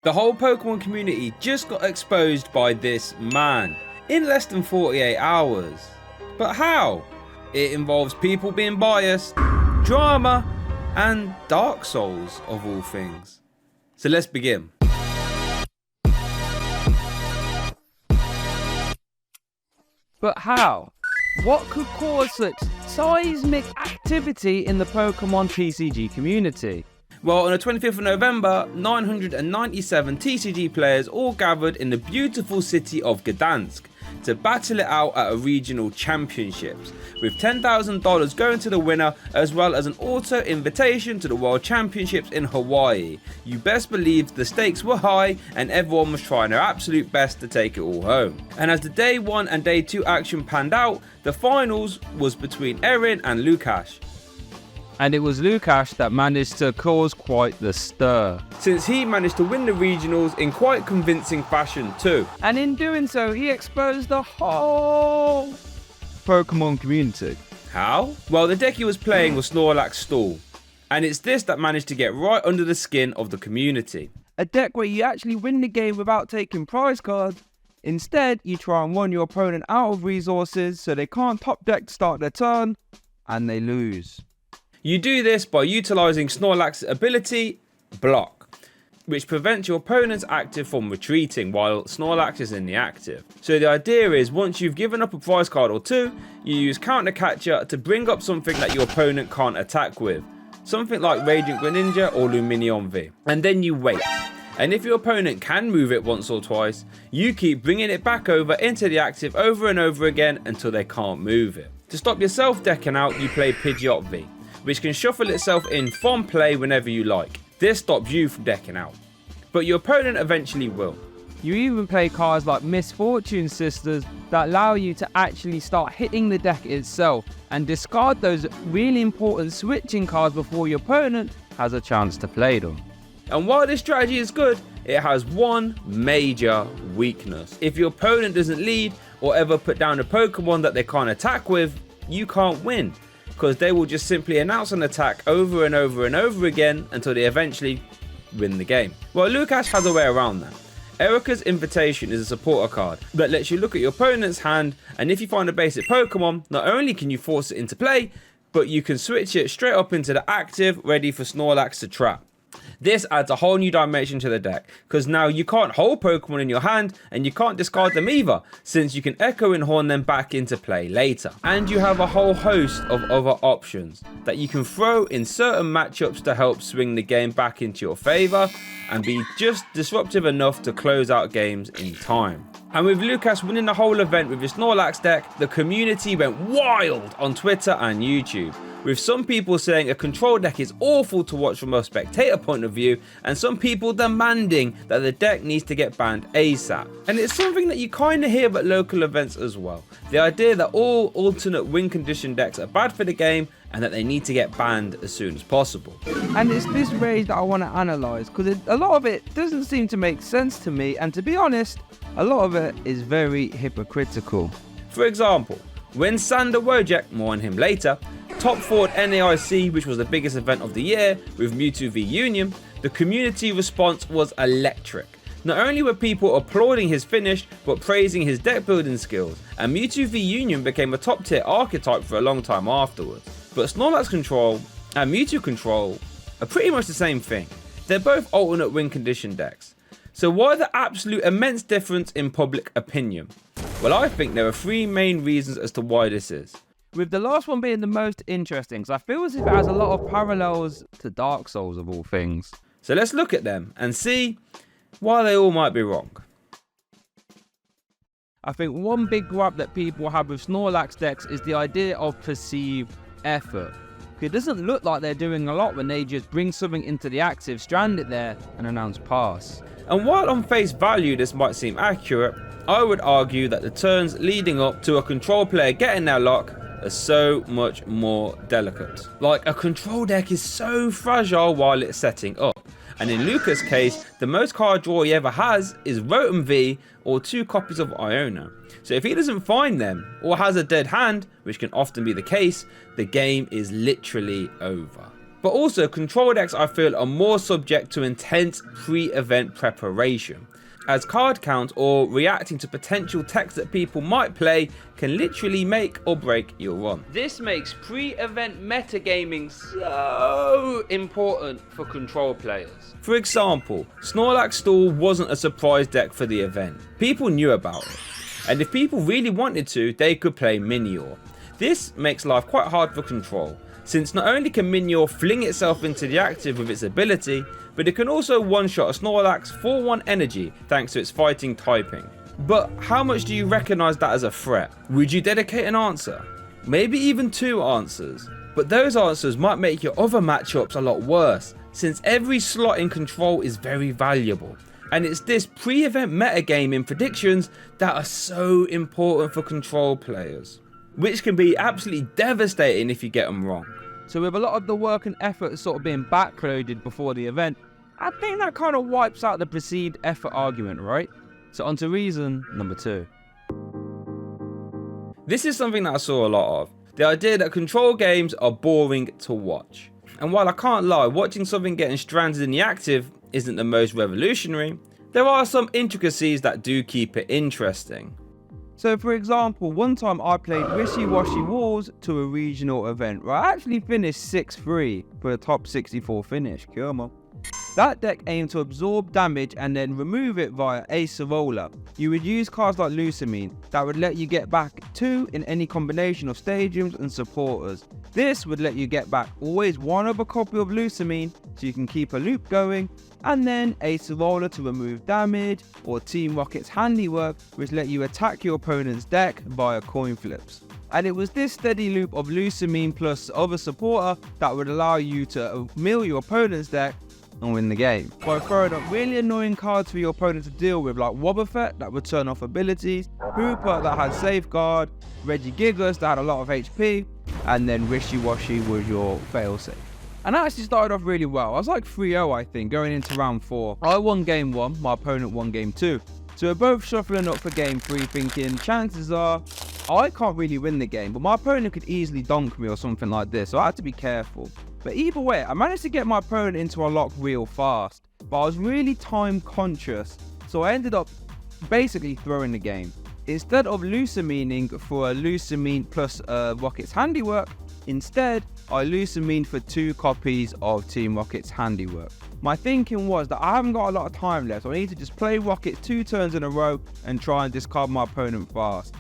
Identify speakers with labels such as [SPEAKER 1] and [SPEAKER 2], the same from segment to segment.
[SPEAKER 1] The whole Pokemon community just got exposed by this man in less than 48 hours. But how? It involves people being biased, drama, and Dark Souls of all things. So let's begin.
[SPEAKER 2] But how? What could cause such seismic activity in the Pokemon TCG community?
[SPEAKER 1] Well, on the 25th of November, 997 TCG players all gathered in the beautiful city of Gdansk to battle it out at a regional championships, with $10,000 going to the winner, as well as an auto invitation to the World Championships in Hawaii. You best believe the stakes were high and everyone was trying their absolute best to take it all home. And as the day 1 and day 2 action panned out, the finals was between Erin and Lukash.
[SPEAKER 2] And it was Lukash that managed to cause quite the stir,
[SPEAKER 1] since he managed to win the regionals in quite convincing fashion too.
[SPEAKER 2] And in doing so, he exposed the whole Pokemon community.
[SPEAKER 1] How? Well, the deck he was playing was Snorlax Stall, and it's this that managed to get right under the skin of the community.
[SPEAKER 2] A deck where you actually win the game without taking prize cards. Instead, you try and run your opponent out of resources so they can't top deck to start their turn, and they lose.
[SPEAKER 1] You do this by utilising Snorlax's ability, Block, which prevents your opponent's active from retreating while Snorlax is in the active. So the idea is, once you've given up a prize card or two, you use Counter Catcher to bring up something that your opponent can't attack with. Something like Radiant Greninja or Lumineon V. And then you wait. And if your opponent can move it once or twice, you keep bringing it back over into the active over and over again until they can't move it. To stop yourself decking out, you play Pidgeot V, which can shuffle itself in from play whenever you like. This stops you from decking out, but your opponent eventually will.
[SPEAKER 2] You even play cards like Misfortune Sisters that allow you to actually start hitting the deck itself and discard those really important switching cards before your opponent has a chance to play them.
[SPEAKER 1] And while this strategy is good, it has one major weakness. If your opponent doesn't lead or ever put down a Pokemon that they can't attack with, you can't win, because they will just simply announce an attack over and over and over again until they eventually win the game. Well, Lukash has a way around that. Erica's Invitation is a supporter card that lets you look at your opponent's hand, and if you find a basic Pokemon, not only can you force it into play, but you can switch it straight up into the active, ready for Snorlax to trap. This adds a whole new dimension to the deck, because now you can't hold Pokemon in your hand and you can't discard them either, since you can Echo and Horn them back into play later. And you have a whole host of other options that you can throw in certain matchups to help swing the game back into your favour and be just disruptive enough to close out games in time. And with Lukash winning the whole event with his Snorlax deck, the community went wild on Twitter and YouTube, with some people saying a control deck is awful to watch from a spectator point of view, and some people demanding that the deck needs to get banned ASAP. And it's something that you kind of hear at local events as well. The idea that all alternate win condition decks are bad for the game and that they need to get banned as soon as possible.
[SPEAKER 2] And it's this rage that I want to analyse, because a lot of it doesn't seem to make sense to me, and to be honest, a lot of it is very hypocritical.
[SPEAKER 1] For example, when Sander Wojciech, more on him later, top 4 at NAIC, which was the biggest event of the year, with Mewtwo v Union, the community response was electric. Not only were people applauding his finish, but praising his deck building skills, and Mewtwo v Union became a top tier archetype for a long time afterwards. But Snorlax Control and Mewtwo Control are pretty much the same thing. They're both alternate win condition decks. So why the absolute immense difference in public opinion? Well, I think there are 3 main reasons as to why this is.
[SPEAKER 2] With the last one being the most interesting, because I feel as if it has a lot of parallels to Dark Souls of all things.
[SPEAKER 1] So let's look at them and see why they all might be wrong.
[SPEAKER 2] I think one big gripe that people have with Snorlax decks is the idea of perceived effort. It doesn't look like they're doing a lot when they just bring something into the active, strand it there, and announce pass.
[SPEAKER 1] And while on face value this might seem accurate, I would argue that the turns leading up to a control player getting their lock are so much more delicate. Like, a control deck is so fragile while it's setting up. And in Luka's case, the most card draw he ever has is Rotom V or 2 copies of Iona. So if he doesn't find them, or has a dead hand, which can often be the case, the game is literally over. But also control decks I feel are more subject to intense pre-event preparation, as card count or reacting to potential techs that people might play can literally make or break your run. This makes pre-event metagaming so important for control players. For example, Snorlax Stall wasn't a surprise deck for the event. People knew about it, and if people really wanted to, they could play Minior. This makes life quite hard for control, since not only can Minior fling itself into the active with its ability, but it can also one-shot a Snorlax for 1 energy thanks to its fighting typing. But how much do you recognise that as a threat? Would you dedicate an answer? Maybe even 2 answers. But those answers might make your other matchups a lot worse, since every slot in control is very valuable. And it's this pre-event metagaming predictions that are so important for control players, which can be absolutely devastating if you get them wrong.
[SPEAKER 2] So with a lot of the work and effort sort of being backloaded before the event, I think that kind of wipes out the perceived effort argument, right? So on to reason number 2.
[SPEAKER 1] This is something that I saw a lot of. The idea that control games are boring to watch. And while I can't lie, watching something getting stranded in the active isn't the most revolutionary, there are some intricacies that do keep it interesting.
[SPEAKER 2] So for example, one time I played Wishy Washy Wars to a regional event where I actually finished 6-3 for a top 64 finish. Come on. That deck aimed to absorb damage and then remove it via Acerola. You would use cards like Lusamine that would let you get back 2 in any combination of stadiums and supporters. This would let you get back always 1 other copy of Lusamine so you can keep a loop going, and then Acerola to remove damage, or Team Rocket's Handiwork which let you attack your opponent's deck via coin flips. And it was this steady loop of Lusamine plus other supporter that would allow you to mill your opponent's deck and win the game, by throwing up really annoying cards for your opponent to deal with, like Wobbuffet that would turn off abilities, Hooper that had Safeguard, Regigigas that had a lot of HP, and then Wishy Washy was your failsafe. And that actually started off really well. I was like 3-0 I think going into round 4. I won game 1, my opponent won game 2. So we're both shuffling up for game 3 thinking chances are I can't really win the game, but my opponent could easily donk me or something like this, so I had to be careful. But either way, I managed to get my opponent into a lock real fast, but I was really time conscious, so I ended up basically throwing the game. Instead of Lusamining for a Lusamine plus Rocket's Handiwork, instead I Lusamined for 2 copies of Team Rocket's Handiwork. My thinking was that I haven't got a lot of time left, so I need to just play Rockets 2 turns in a row and try and discard my opponent fast.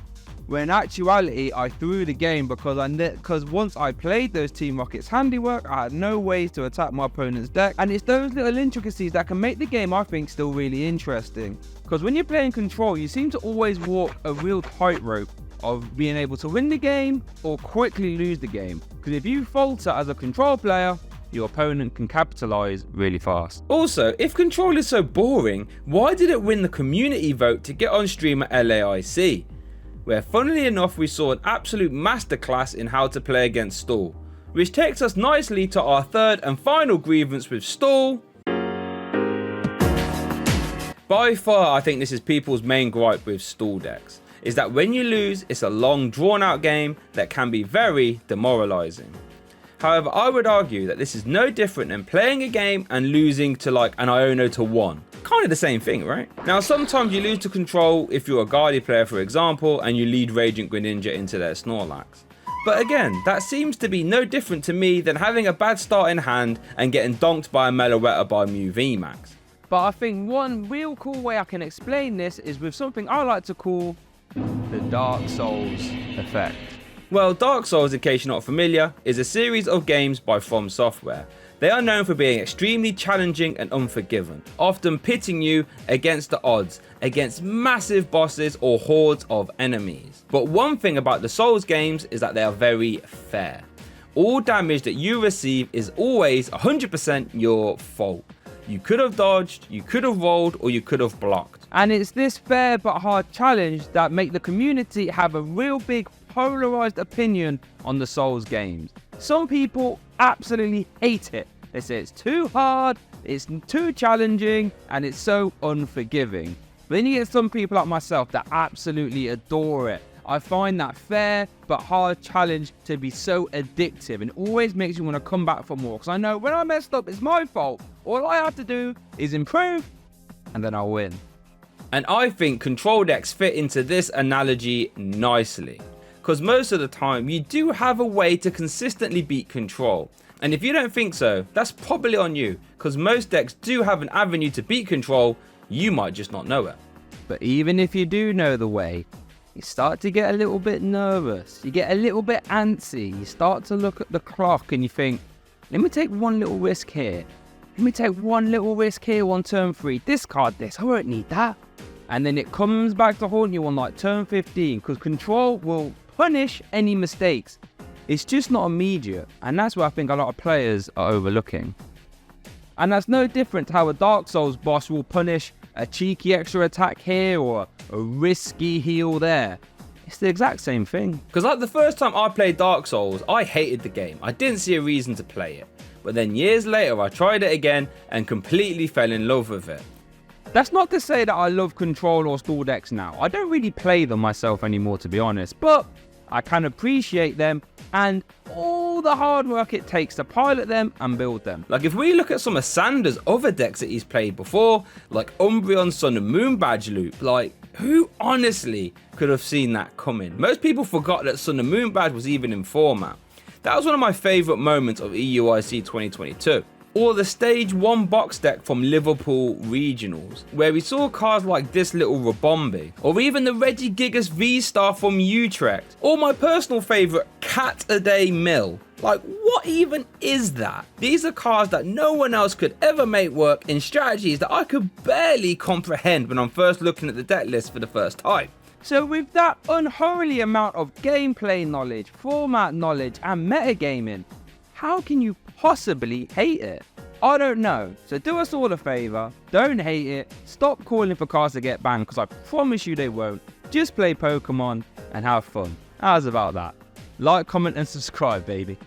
[SPEAKER 2] When in actuality, I threw the game because once I played those Team Rocket's Handiwork, I had no ways to attack my opponent's deck. And it's those little intricacies that can make the game, I think, still really interesting. Because when you're playing control, you seem to always walk a real tightrope of being able to win the game or quickly lose the game. Because if you falter as a control player, your opponent can capitalize really fast.
[SPEAKER 1] Also, if control is so boring, why did it win the community vote to get on stream at LAIC? Where funnily enough we saw an absolute masterclass in how to play against Stall, which takes us nicely to our 3rd and final grievance with Stall. By far I think this is people's main gripe with Stall decks, is that when you lose it's a long drawn out game that can be very demoralizing. However, I would argue that this is no different than playing a game and losing to like an Iono to 1. Kind of the same thing, right? Now, sometimes you lose to control if you're a Guardy player, for example, and you lead Radiant Greninja into their Snorlax. But again, that seems to be no different to me than having a bad start in hand and getting donked by a Meloetta by Mew VMAX.
[SPEAKER 2] But I think one real cool way I can explain this is with something I like to call the Dark Souls effect.
[SPEAKER 1] Well, Dark Souls, in case you're not familiar, is a series of games by From Software. They are known for being extremely challenging and unforgiving, often pitting you against the odds, against massive bosses or hordes of enemies. But one thing about the Souls games is that they are very fair. All damage that you receive is always 100% your fault. You could have dodged, you could have rolled, or you could have blocked.
[SPEAKER 2] And it's this fair but hard challenge that make the community have a real big polarized opinion on the Souls games. Some people absolutely hate it. They say it's too hard, it's too challenging, and it's so unforgiving. But then you get some people like myself that absolutely adore it. I find that fair but hard challenge to be so addictive and always makes you want to come back for more. Because I know when I messed up, it's my fault. All I have to do is improve and then I'll win.
[SPEAKER 1] And I think control decks fit into this analogy nicely. Because most of the time, you do have a way to consistently beat control. And if you don't think so, that's probably on you. Because most decks do have an avenue to beat control, you might just not know it.
[SPEAKER 2] But even if you do know the way, you start to get a little bit nervous. You get a little bit antsy. You start to look at the clock and you think, let me take one little risk here. Let me take one little risk here on turn 3. Discard this. I won't need that. And then it comes back to haunt you on like turn 15 because control will punish any mistakes. It's just not immediate. And that's what I think a lot of players are overlooking. And that's no different to how a Dark Souls boss will punish a cheeky extra attack here or a risky heal there. It's the exact same thing.
[SPEAKER 1] Because like the first time I played Dark Souls, I hated the game. I didn't see a reason to play it. But then years later, I tried it again and completely fell in love with it.
[SPEAKER 2] That's not to say that I love control or stall decks now. I don't really play them myself anymore, to be honest. But I can appreciate them and all the hard work it takes to pilot them and build them.
[SPEAKER 1] Like if we look at some of Sander's other decks that he's played before, like Umbreon's Sun and Moon Badge loop, like who honestly could have seen that coming? Most people forgot that Sun and Moon Badge was even in format. That was one of my favourite moments of EUIC 2022. Or the stage 1 box deck from Liverpool Regionals, where we saw cards like this little Rabombi, or even the Reggie Gigas V-Star from Utrecht, or my personal favourite Cat A Day Mill. Like what even is that? These are cards that no one else could ever make work in strategies that I could barely comprehend when I'm first looking at the deck list for the first time.
[SPEAKER 2] So with that unholy amount of gameplay knowledge, format knowledge and metagaming, how can you possibly hate it? I don't know. So do us all a favour, don't hate it, stop calling for cards to get banned because I promise you they won't. Just play Pokemon and have fun. How's about that? Like, comment and subscribe, baby.